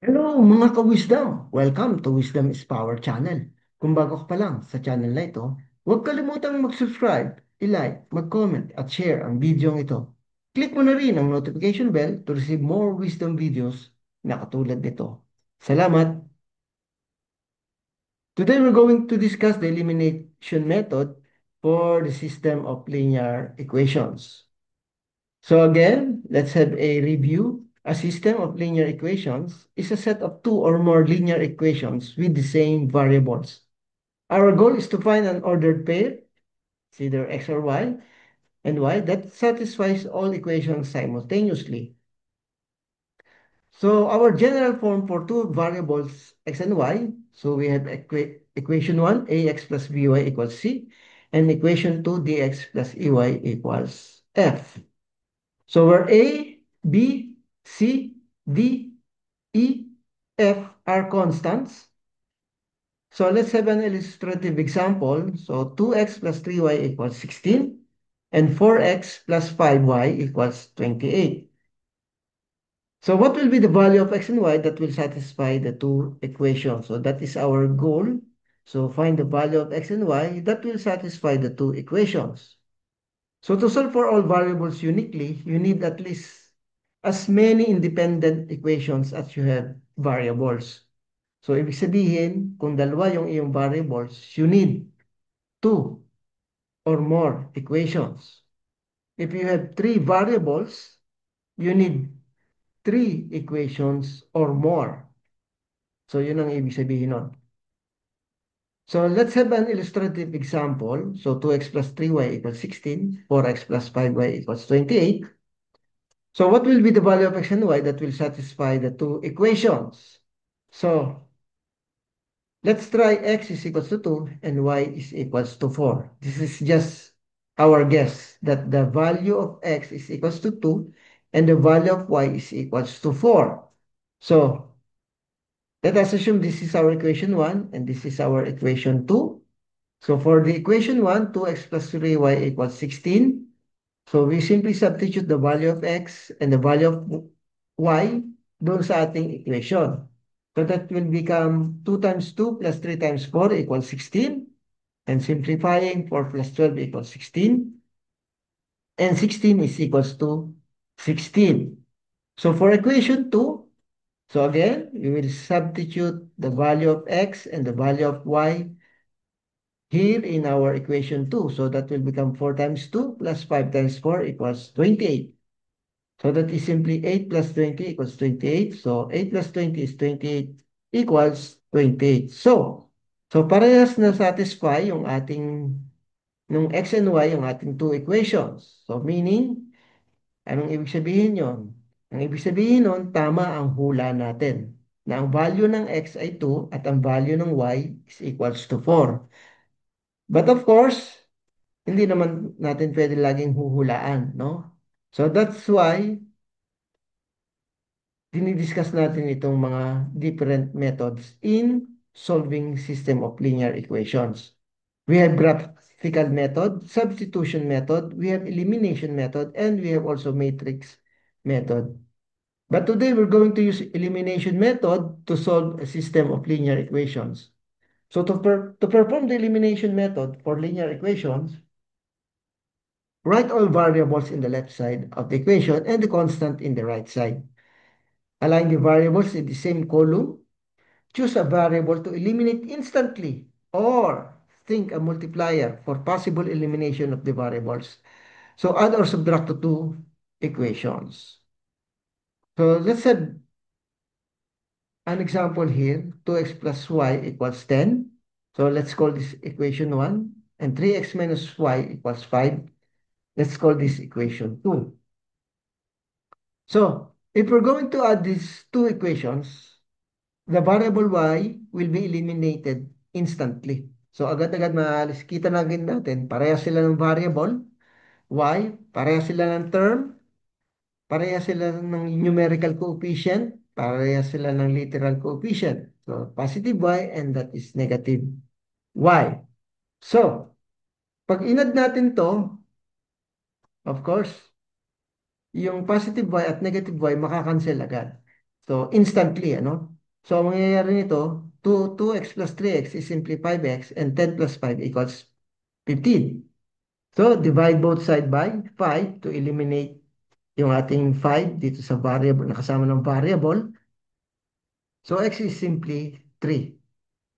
Hello mga ka-wisdom! Welcome to Wisdom is Power channel. Kung bago ka pa lang sa channel na ito, huwag kalimutang mag-subscribe, i-like, mag-comment at share ang video ito. Click mo na rin ang notification bell to receive more wisdom videos na katulad nito. Salamat! Today we're going to discuss the elimination method for the system of linear equations. So again, let's have a review. A system of linear equations is a set of two or more linear equations with the same variables. Our goal is to find an ordered pair, it's either x or y, and y that satisfies all equations simultaneously. So our general form for two variables x and y, so we have equation 1, ax plus by equals c, and equation 2, dx plus ey equals f. So where A, B, C, D, E, F are constants. So let's have an illustrative example. So 2x plus 3y equals 16 and 4x plus 5y equals 28. So what will be the value of x and y that will satisfy the two equations? So that is our goal. So find the value of x and y that will satisfy the two equations. So to solve for all variables uniquely, you need at least as many independent equations as you have variables. So ibig sabihin, kung dalawa yung iyong variables, you need two or more equations. If you have three variables, you need three equations or more. So yun ang ibig sabihin nun. So let's have an illustrative example. So 2x plus 3y equals 16, 4x plus 5y equals 28. So what will be the value of x and y that will satisfy the two equations? So let's try x is equals to 2 and y is equals to 4. This is just our guess that the value of x is equals to 2 and the value of y is equals to 4. So let us assume this is our equation 1 and this is our equation 2. So for the equation 1, 2x plus 3y equals 16. So we simply substitute the value of x and the value of y doon sa ating equation. So that will become 2 times 2 plus 3 times 4 equals 16. And simplifying, 4 plus 12 equals 16. And 16 is equals to 16. So for equation 2, so again, we will substitute the value of x and the value of y here in our equation 2. So that will become 4 times 2 plus 5 times 4 equals 28. So that is simply 8 plus 20 equals 28. So 8 plus 20 is 28 equals 28. So parehas na satisfy yung ating, nung x and y, yung ating two equations. So meaning, anong ibig sabihin yon? Ang ibig sabihin nun, tama ang hula natin. Na ang value ng x ay 2 at ang value ng y is equals to 4. But of course, hindi naman natin pwede laging huhulaan, no? So that's why dinidiscuss natin itong mga different methods in solving system of linear equations. We have graphical method, substitution method, we have elimination method, and we have also matrix method. But today we're going to use elimination method to solve a system of linear equations. So to perform the elimination method for linear equations, write all variables in the left side of the equation and the constant in the right side. Align the variables in the same column. Choose a variable to eliminate instantly or think a multiplier for possible elimination of the variables. So add or subtract the two equations. So let's have an example here. 2x plus y equals 10. So let's call this equation 1. And 3x minus y equals 5. Let's call this equation 2. So if we're going to add these two equations, the variable y will be eliminated instantly. So agad-agad maalis. Kita na agad natin, parehas sila ng variable, y, parehas sila ng term, parehas sila ng numerical coefficient, parehas sila ng literal coefficient. So positive y and that is negative y. So, pag inad natin to, of course, yung positive y at negative y makakancel agad. So, instantly, ano? So, ang mangyayari nito, 2x plus 3x is simply 5x and 10 plus 5 equals 15. So, divide both side by 5 to eliminate yung ating 5 dito sa variable, nakasama ng variable. So, x is simply 3.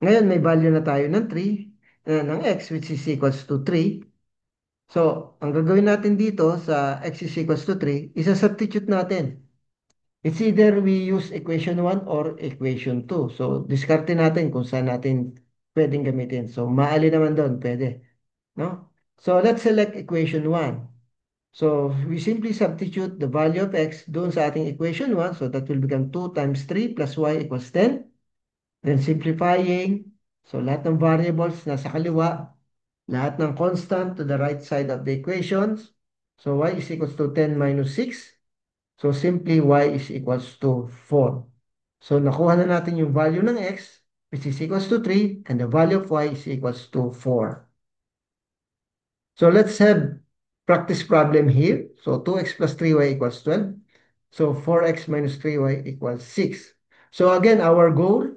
Ngayon, may value na tayo ng 3, ng x, which is equals to 3. So, ang gagawin natin dito sa x is equals to 3, isa-substitute natin. It's either we use equation 1 or equation 2. So, diskarte natin kung saan natin pwedeng gamitin. So, maali naman doon, pwede. No? So, let's select equation 1. So, we simply substitute the value of x doon sa ating equation 1. So, that will become 2 times 3 plus y equals 10. Then, simplifying. So, lahat ng variables nasa kaliwa. Lahat ng constant to the right side of the equations. So, y is equals to 10 minus 6. So, simply y is equals to 4. So, nakuha na natin yung value ng x, which is equals to 3, and the value of y is equals to 4. So, let's have practice problem here. So, 2x plus 3y equals 12. So, 4x minus 3y equals 6. So, again, our goal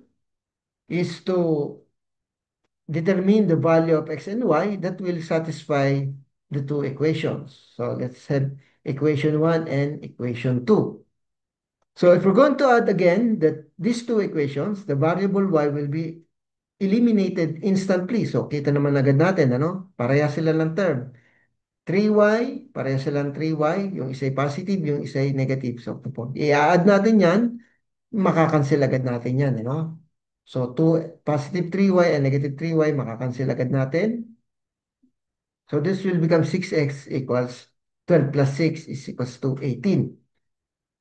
is to determine the value of x and y that will satisfy the two equations. So, let's have equation 1 and equation 2. So if we're going to add again that these two equations, the variable y will be eliminated instantly. So kita naman agad natin, ano? Pareha sila ng term. 3y, pareha silang 3y, yung isa ay positive, yung isa ay negative. So i-add natin yan, makakancel agad natin yan, ano? So positive 3y and negative 3y, makakancel agad natin. So this will become 6x equals 12 plus 6 is equals to 18.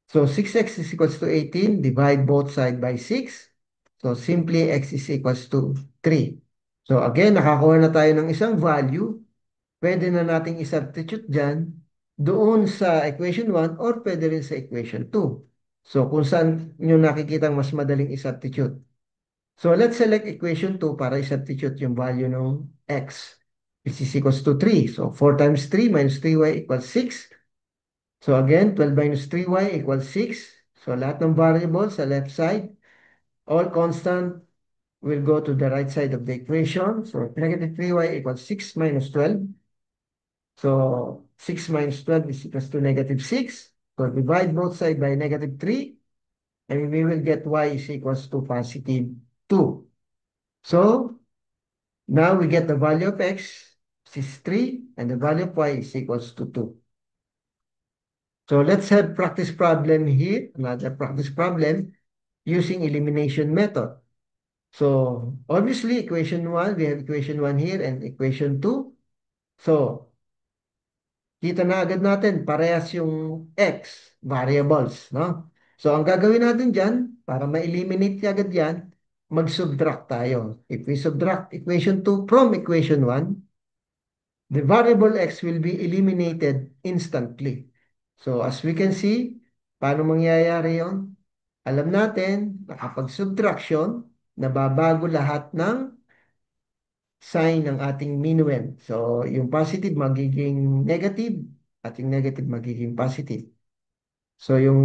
So 6x is equals to 18, divide both side by 6. So simply x is equals to 3. So again, nakakuha na tayo ng isang value. Pwede na nating i-substitute dyan doon sa equation 1 or pwede rin sa equation 2. So kung saan nyo nakikita mas madaling i-substitute. So let's select equation 2 para i-substitute yung value ng x, which is equals to 3. So 4 times 3 minus 3y equals 6. So again, 12 minus 3y equals 6. So lahat ng variables sa left side, all constant will go to the right side of the equation. So negative 3y equals 6 minus 12. So 6 minus 12 is equals to negative 6. So divide both sides by negative 3. And we will get y is equals to positive 2. So now we get the value of x, which is 3, and the value of y is equals to 2. So let's have practice problem here, another practice problem using elimination method. So obviously equation 1, we have equation 1 here and equation 2. So kita na agad natin parehas yung x variables, no? So ang gagawin natin dyan, para ma-eliminate agad yan, mag-subtract tayo. If we subtract equation 2 from equation 1, the variable x will be eliminated instantly. So as we can see, paano mangyayari yon? Alam natin na kapag subtraction, nababago lahat ng sign ng ating minuend. So yung positive magiging negative at yung negative magiging positive. So yung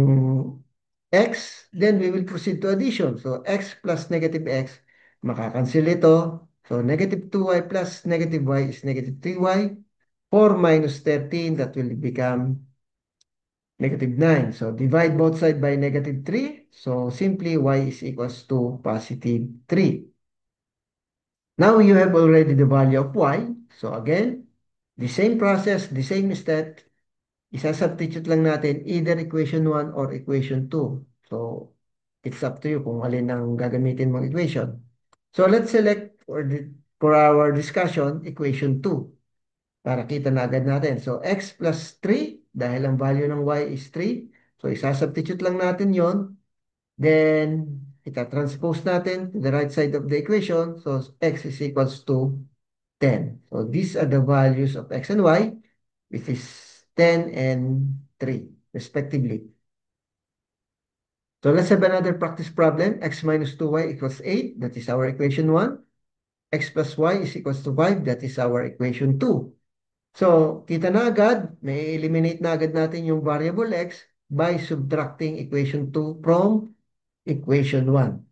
x, then we will proceed to addition. So x plus negative x, makakancel ito. So negative 2y plus negative y is negative 3y. 4 minus 13, that will become negative 9. So divide both sides by negative 3. So simply y is equals to positive 3. Now you have already the value of y. So again, the same process, the same step. Isa-substitute lang natin either equation 1 or equation 2. So it's up to you kung alin ang gagamitin mong equation. So let's select for our discussion equation 2. Para kita na agad natin. So, x plus 3, dahil ang value ng y is 3. So, isa-substitute lang natin yon. Then, ita-transpose natin to the right side of the equation. So, x is equals to 10. So, these are the values of x and y, which is 10 and 3, respectively. So, let's have another practice problem. X minus 2y equals 8. That is our equation 1. X plus y is equals to 5. That is our equation 2. So, kita na agad, may eliminate na agad natin yung variable x by subtracting equation 2 from equation 1.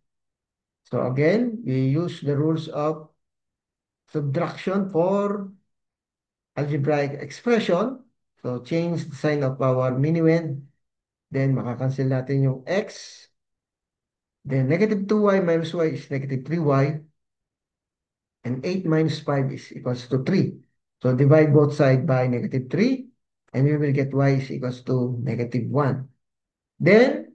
So again, we use the rules of subtraction for algebraic expression. So change the sign of our minuend. Then makakancel natin yung x. Then negative 2y minus y is negative 3y. And 8 minus 5 is equals to 3. So divide both sides by negative 3. And we will get y is equals to negative 1. Then,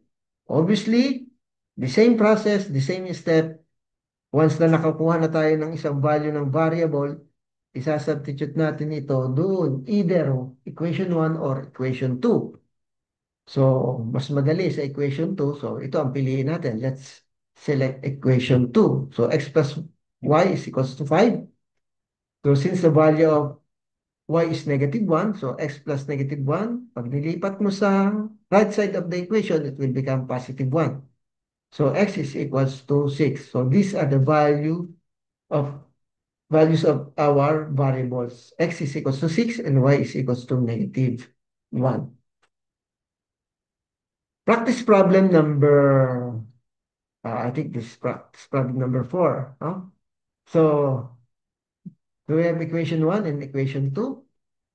obviously, the same process, the same step. Once na nakakuha na tayo ng isang value ng variable, isasubstitute natin ito doon, either equation 1 or equation 2. So, mas madali sa equation 2. So, ito ang piliin natin. Let's select equation 2. So, x plus y is equals to 5. So, since the value of y is negative 1, so x plus negative 1, pag nilipat mo sa right side of the equation, it will become positive 1. So, x is equals to 6. So, these are the of values of our variables. X is equals to 6 and y is equals to negative 1. Practice problem number, I think this is practice problem number 4. Huh? So, do we have equation 1 and equation 2?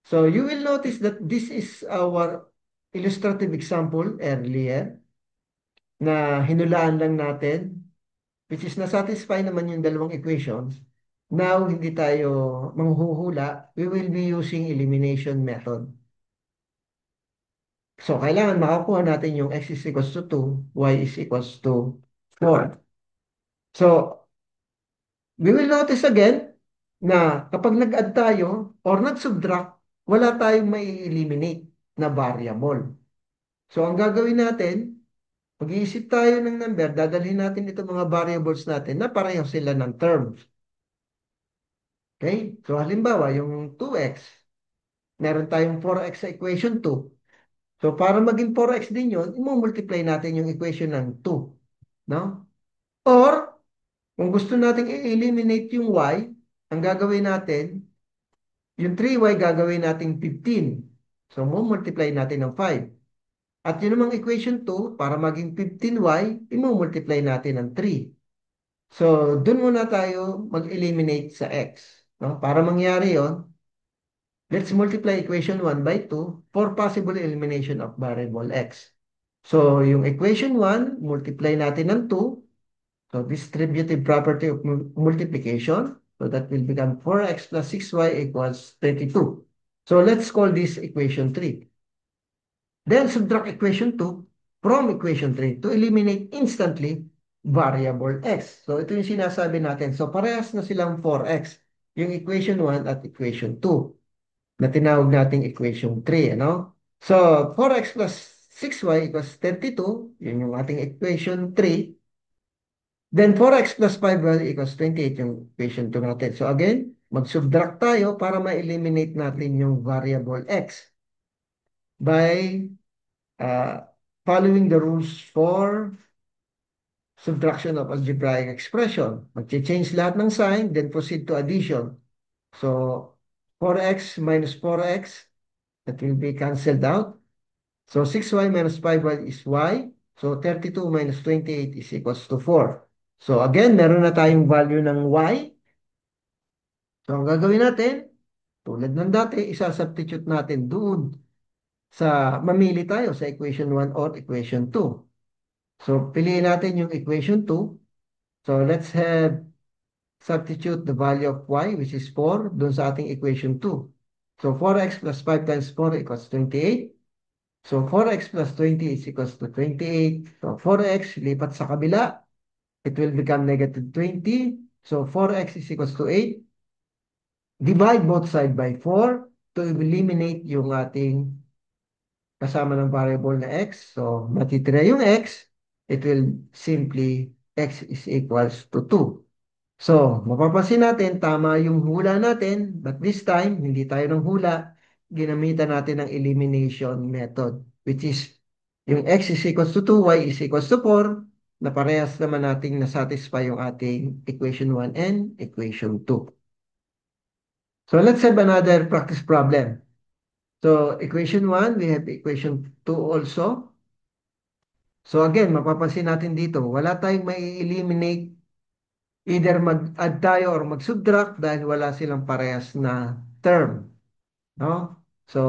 So, you will notice that this is our illustrative example earlier na hinulaan lang natin, which is na-satisfy naman yung dalawang equations. Now, hindi tayo manghuhula. We will be using elimination method. So, kailangan makakuha natin yung x is equals to 2, y is equals to 4. So, we will notice again na kapag nag-add tayo or nag-subtract, wala tayong may eliminate na variable. So, ang gagawin natin, mag-iisip tayo ng number, dadalhin natin itong mga variables natin na pareho sila ng terms. Okay? So, halimbawa, yung 2x, meron tayong 4x sa equation 2. So, para maging 4x din yun, i-multiply natin yung equation ng 2. No? Or, kung gusto nating i-eliminate yung y, ang gagawin natin, yung 3y gagawin natin 15. So, multiply natin ng 5. At yun namang equation 2, para maging 15y, i-multiply natin ng 3. So, dun muna tayo mag-eliminate sa x. No? Para mangyari yon, let's multiply equation 1 by 2 for possible elimination of variable x. So, yung equation 1, multiply natin ng 2. So, distributive property of multiplication. So, that will become 4x plus 6y equals 32. So, let's call this equation 3. Then, subtract equation 2 from equation 3 to eliminate instantly variable x. So, ito yung sinasabi natin. So, parehas na silang 4x. Yung equation 1 at equation 2 na tinawag nating equation 3. Ano? So, 4x plus 6y equals 32. Yun yung ating equation 3. Then 4x plus 5y equals 28 yung equation 2 natin. So again, mag-subtract tayo para ma-eliminate natin yung variable x by following the rules for subtraction of algebraic expression. Mag-change lahat ng sign, then proceed to addition. So 4x minus 4x, that will be cancelled out. So 6y minus 5y is y. So 32 minus 28 is equals to 4. So again, meron na tayong value ng y. So ang gagawin natin, tulad ng dati, isa-substitute natin doon sa mamili tayo sa equation 1 or equation 2. So piliin natin yung equation 2. So let's have substitute the value of y, which is 4, doon sa ating equation 2. So 4x plus 5 times 4 equals 28. So 4x plus 20 is equals to 28. So 4x, lipat sa kabila. It will become negative 20. So 4x is equals to 8. Divide both sides by 4 to eliminate yung ating kasama ng variable na x. So matitira yung x. It will simply x is equals to 2. So, mapapansin natin, tama yung hula natin, but this time, hindi tayo ng hula, ginamitan natin ng elimination method, which is yung x is equals to 2, y is equals to 4, na parehas naman nating nasatisfy yung ating equation 1 and equation 2. So, let's have another practice problem. So, equation 1, we have equation 2 also. So again, mapapansin natin dito, wala tayong mai-eliminate either mag-add tayo or mag-subtract dahil wala silang parehas na term. No? So,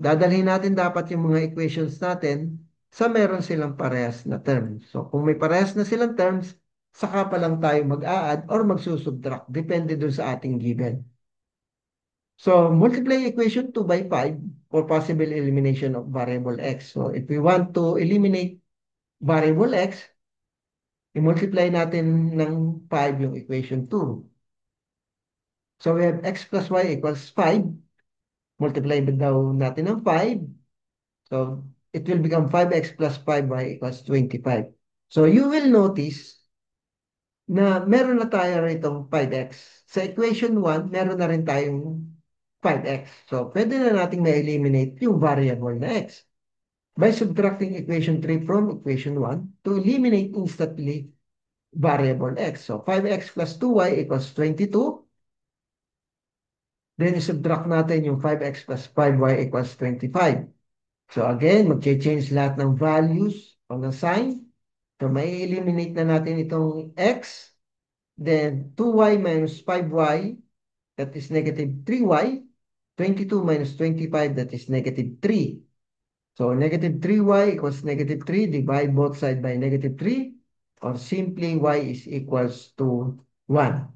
dadalhin natin dapat yung mga equations natin sa meron silang parehas na terms. So, kung may parehas na silang terms, saka pa lang tayo mag-a-add or magsusubtract. Depende dun sa ating given. So, multiply equation 2 by 5 for possible elimination of variable x. So, if we want to eliminate variable x, i-multiply natin ng 5 yung equation 2. So, we have x plus y equals 5. Multiply daw natin ng 5. So, it will become 5x plus 5y equals 25. So, you will notice na meron na tayo rito 5x. Sa equation 1, meron na rin tayong 5x. So, pwede na nating ma-eliminate yung variable na x by subtracting equation 3 from equation 1 to eliminate instantly variable x. So, 5x plus 2y equals 22. Then, subtract natin yung 5x plus 5y equals 25. So, again, mag-change lahat ng values o ng sign. So, may eliminate na natin itong x. Then, 2y minus 5y, that is negative 3y. 22 minus 25, that is negative 3. So, negative 3y equals negative 3. Divide both sides by negative 3. Or simply, y is equals to 1.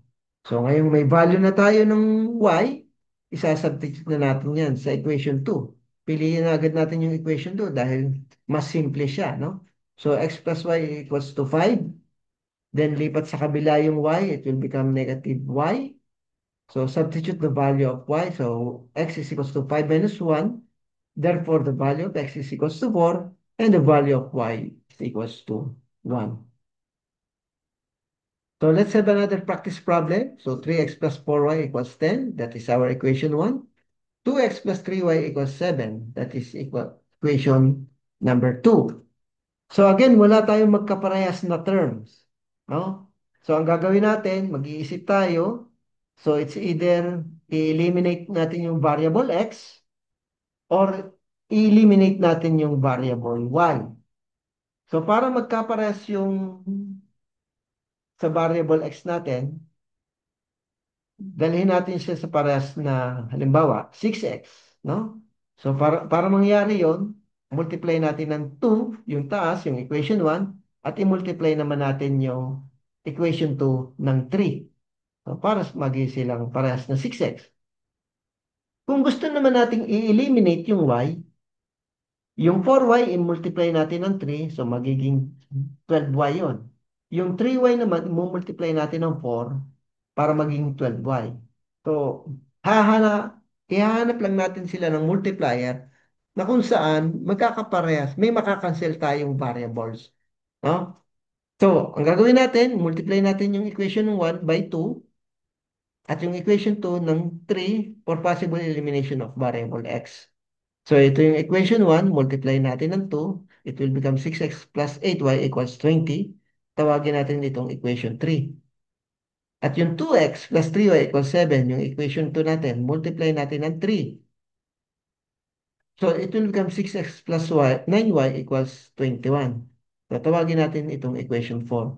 So, ngayong may value na tayo ng y, isasubstitute na natin yan sa equation 2. Piliin na agad natin yung equation 2 dahil mas simple siya, no? So, x plus y equals to 5. Then, lipat sa kabila yung y, it will become negative y. So, substitute the value of y. So, x is equals to 5 minus 1. Therefore, the value of x is equals to 4. And the value of y is equals to 1. So, let's have another practice problem. So, 3x plus 4y equals 10. That is our equation 1. 2x plus 3y equals 7. That is equation number 2. So again, wala tayong magkaparehas na terms. No? So ang gagawin natin, mag-iisip tayo. So it's either i-eliminate natin yung variable x or i-eliminate natin yung variable y. So para magkaparehas yung sa variable x natin, dalhin natin siya sa parehas na halimbawa 6x, no? So para mangyari 'yon, multiply natin ng 2 yung taas, yung equation 1 at i-multiply naman natin yung equation 2 ng 3. So para maging silang parehas na 6x. Kung gusto naman nating i-eliminate yung y, yung 4y i-multiply natin ng 3, so magiging 12y 'yon. Yung 3y naman i-multiply natin ng 4 para maging 12y. So, ihahanap lang natin sila ng multiplier na kung saan magkakaparehas, may makakancel tayong variables. No? So, ang gagawin natin, multiply natin yung equation ng 1 by 2 at yung equation 2 ng 3 for possible elimination of variable x. So, ito yung equation 1, multiply natin ng 2, it will become 6x plus 8y equals 20. Tawagin natin itong equation 3. At yung 2x plus 3y equals 7, yung equation 2 natin, multiply natin ng 3. So, it will become 6x plus 9y equals 21. So, tawagin natin itong equation 4.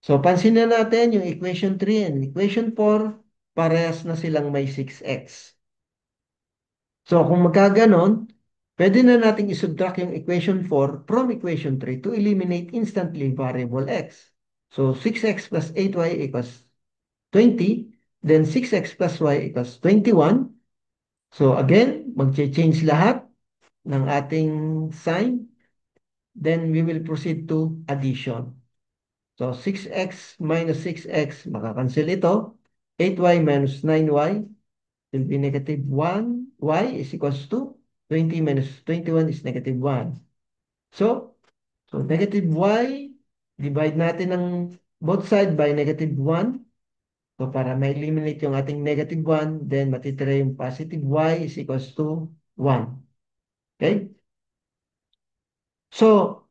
So, pansin na natin yung equation 3 and equation 4, parehas na silang may 6x. So, kung magkaganon, pwede na nating isubtract yung equation 4 from equation 3 to eliminate instantly variable x. So, 6x plus 8y equals 20. Then 6x plus y equals 21. So, again, mag-change lahat ng ating sign. Then we will proceed to addition. So 6x minus 6x, makakancel ito. 8y minus 9y will be negative 1. Y is equals to 20 minus 21 is negative 1. So negative y, divide natin ng both side by negative 1. So para ma-eliminate yung ating negative 1, then matitira yung positive y is equals to 1. Okay? So,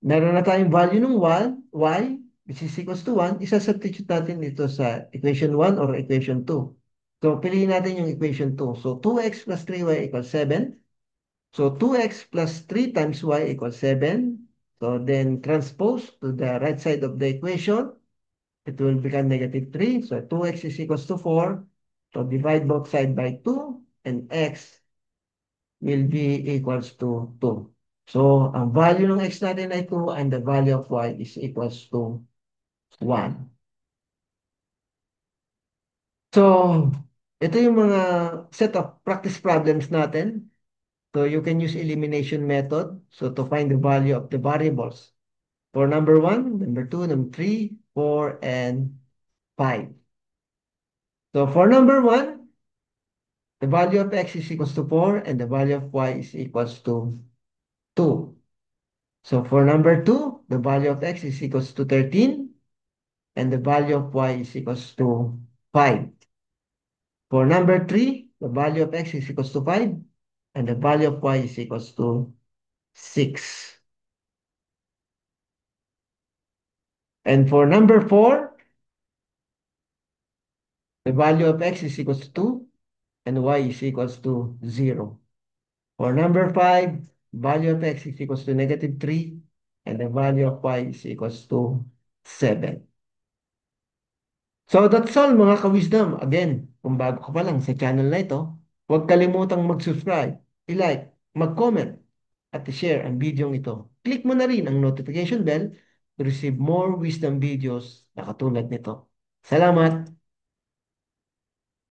meron na tayong value ng 1, y, which is equals to 1. Isa-substitute natin dito sa equation 1 or equation 2. So, piliin natin yung equation 2. So, 2x plus 3y equals 7. So, 2x plus 3 times y equals 7. So then transpose to the right side of the equation, it will become -3. So 2x is equals to 4. So divide both sides by 2 and x will be equals to 2. So ang value ng x natin ay 2 and the value of y is equals to 1. So ito yung mga set of practice problems natin. So you can use elimination method. So to find the value of the variables for number 1, number 2, number 3, 4, and 5. So for number 1, the value of x is equals to 4 and the value of y is equals to 2. So for number 2, the value of x is equals to 13 and the value of y is equals to 5. For number 3, the value of x is equals to 5 and the value of y is equals to 6. And for number 4, the value of x is equals to 2 and y is equals to 0. For number 5, value of x is equals to -3 and the value of y is equals to 7. So that's all mga ka-wisdom. Again, kung bago ka pa lang sa channel na ito, huwag kalimutang mag-subscribe, i-like, mag-comment, at i-share ang video ito. Click mo na rin ang notification bell to receive more wisdom videos na katulad nito. Salamat!